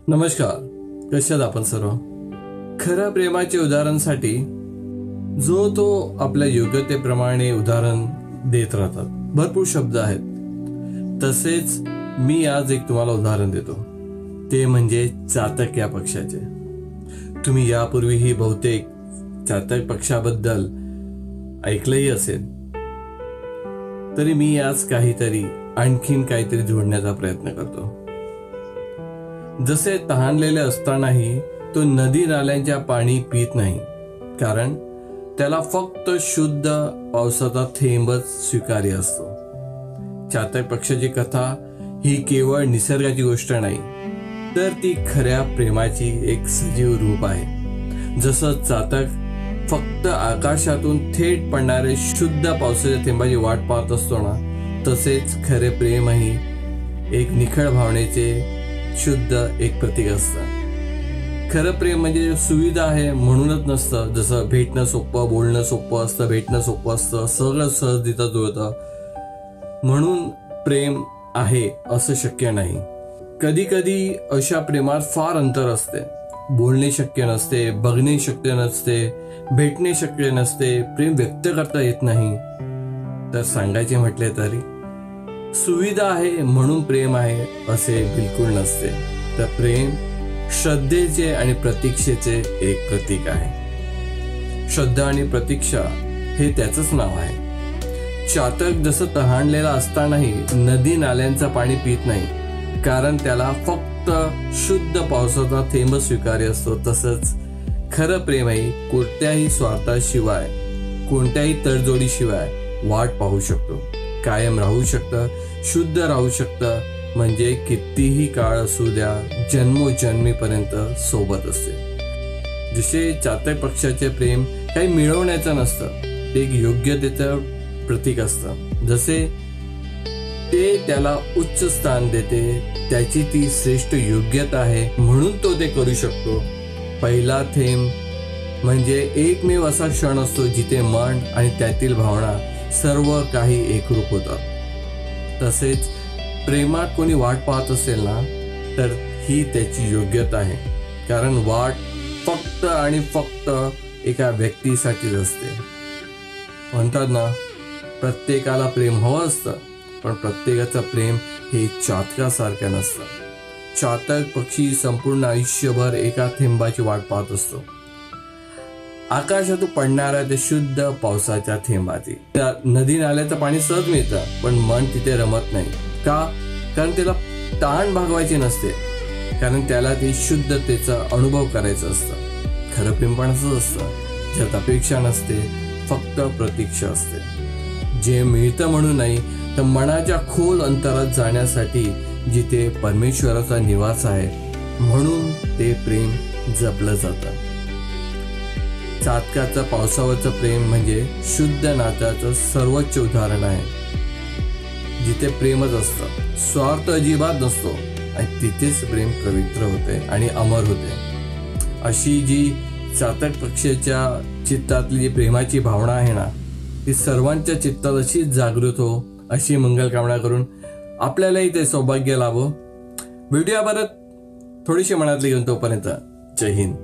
नमस्कार, कशात आपण सर्व. खऱ्या प्रेमाचे उदाहरणसाठी जो तो आपल्या योग्यतेप्रमाणे उदाहरण देत राहतात. भरपूर शब्द आहेत. तसेच मी आज एक तुम्हाला उदाहरण देतो, ते म्हणजे चातक या पक्षाचे. तुम्ही यापूर्वीही बहुतेक चातक पक्षाबद्दल ऐकलंही असेल, तरी मी आज आणखीन काहीतरी जोडण्याचा प्रयत्न करतो. जसे तहानलेले असतानाही तो नदी नाल्यांच्या पाणी पित नाही, कारण त्याला फक्त शुद्ध पावसाचा थेंबच स्वीकार्य असतो. चातक पक्षाची कथा ही केवळ निसर्गाची गोष्ट नाही, तर ती खऱ्या प्रेमाची एक सजीव रूप आहे. जसं चातक फक्त आकाशातून थेट पडणारे शुद्ध पावसाच्या थेंबाची वाट पाहत असतो ना, तसेच खरे प्रेमही एक निखळ भावनेचे शुद्ध एक प्रतीक असतं. खरं प्रेम म्हणजे सुविधा आहे म्हणूनच नसतं. जसं भेटणं सोपं, बोलणं सोपं असतं, भेटणं सोपं असतं, सगळं सहज देता जुळतं म्हणून प्रेम आहे असं शक्य नाही. कधी कधी अशा प्रेमात फार अंतर असते. बोलणे शक्य नसते, बघणे शक्य नसते, भेटणे शक्य नसते, प्रेम व्यक्त करता येत नाही. तर सांगायचे म्हटले तरी सुविधा आहे म्हणून प्रेम आहे असे बिलकुल नसते. तर प्रेम श्रद्धेचे आणि प्रतीक्षेचे एक प्रतीक आहे. श्रद्धा आणि प्रतीक्षा हे त्याचंच नाव आहे. चातक जसं तहानलेला असतानाही नदी नाल्यांचं पाणी पित नाही, कारण त्याला फक्त शुद्ध पावसाचा थेंब स्वीकार्य असतो. तसंच खरं प्रेमही कोणत्याही स्वार्थाशिवाय, कोणत्याही तडजोडीशिवाय वाट पाहू शकतो, कायम राहू शकतं, शुद्ध राहू शकतं. म्हणजे कितीही काळ असू द्या, जन्मोजन्मीपर्यंत सोबत असते. जसे चातक पक्षाचे प्रेम काही मिळवण्याचं नसतं, ते एक योग्यतेचं प्रतीक असतं. जसे ते त्याला उच्च स्थान देते, त्याची ती श्रेष्ठ योग्यता आहे म्हणून तो ते करू शकतो. पहिला थेंब म्हणजे एकमेव असा क्षण असतो जिथे मन आणि त्यातील भावना सर्व काही एकरूप होतात. तसेच प्रेमात कोणी वाट पाहत असेल ना, तर ही त्याची योग्यता आहे, कारण वाट फक्त आणि फक्त एका व्यक्तीसाठीच असते. म्हणतात ना, प्रत्येकाला प्रेम हवं असतं, पण प्रत्येकाचं प्रेम हे चातकासारखं नसतं. चातक पक्षी संपूर्ण आयुष्यभर एका थेंबाची वाट पाहत असतो, आकाशातून पडणाऱ्या ते शुद्ध पावसाच्या थेंबाची. त्या नदी नाल्याचं पाणी सहज मिळतं, पण मन तिथे रमत नाही. का? कारण त्याला तहान भागवायची नसते, कारण त्याला ते शुद्धतेचा अनुभव करायचा असतं. खरं प्रेम पण असंच असतं, ज्यात अपेक्षा नसते, फक्त प्रतीक्षा असते. जे मिळतं म्हणून नाही, तर मनाच्या खोल अंतरात जाण्यासाठी, जिथे परमेश्वराचा निवास आहे म्हणून ते प्रेम जपलं जातं. चातकाचं पावसावरचं प्रेम म्हणजे शुद्ध नात्याचं सर्वोच्च उदाहरण आहे, जिथे प्रेमच असतं, स्वार्थ अजिबात नसतो, आणि तिथेच प्रेम पवित्र होते आणि अमर होते. अशी जी चातक पक्षाच्या चित्तातली जी प्रेमाची भावना आहे ना, ती सर्वांच्या चित्तात अशीच जागृत हो, अशी मंगल कामना करून आपल्यालाही ते सौभाग्य लाभो. भेटूया परत थोडीशी मनातली घेऊन. तोपर्यंत जय हिंद.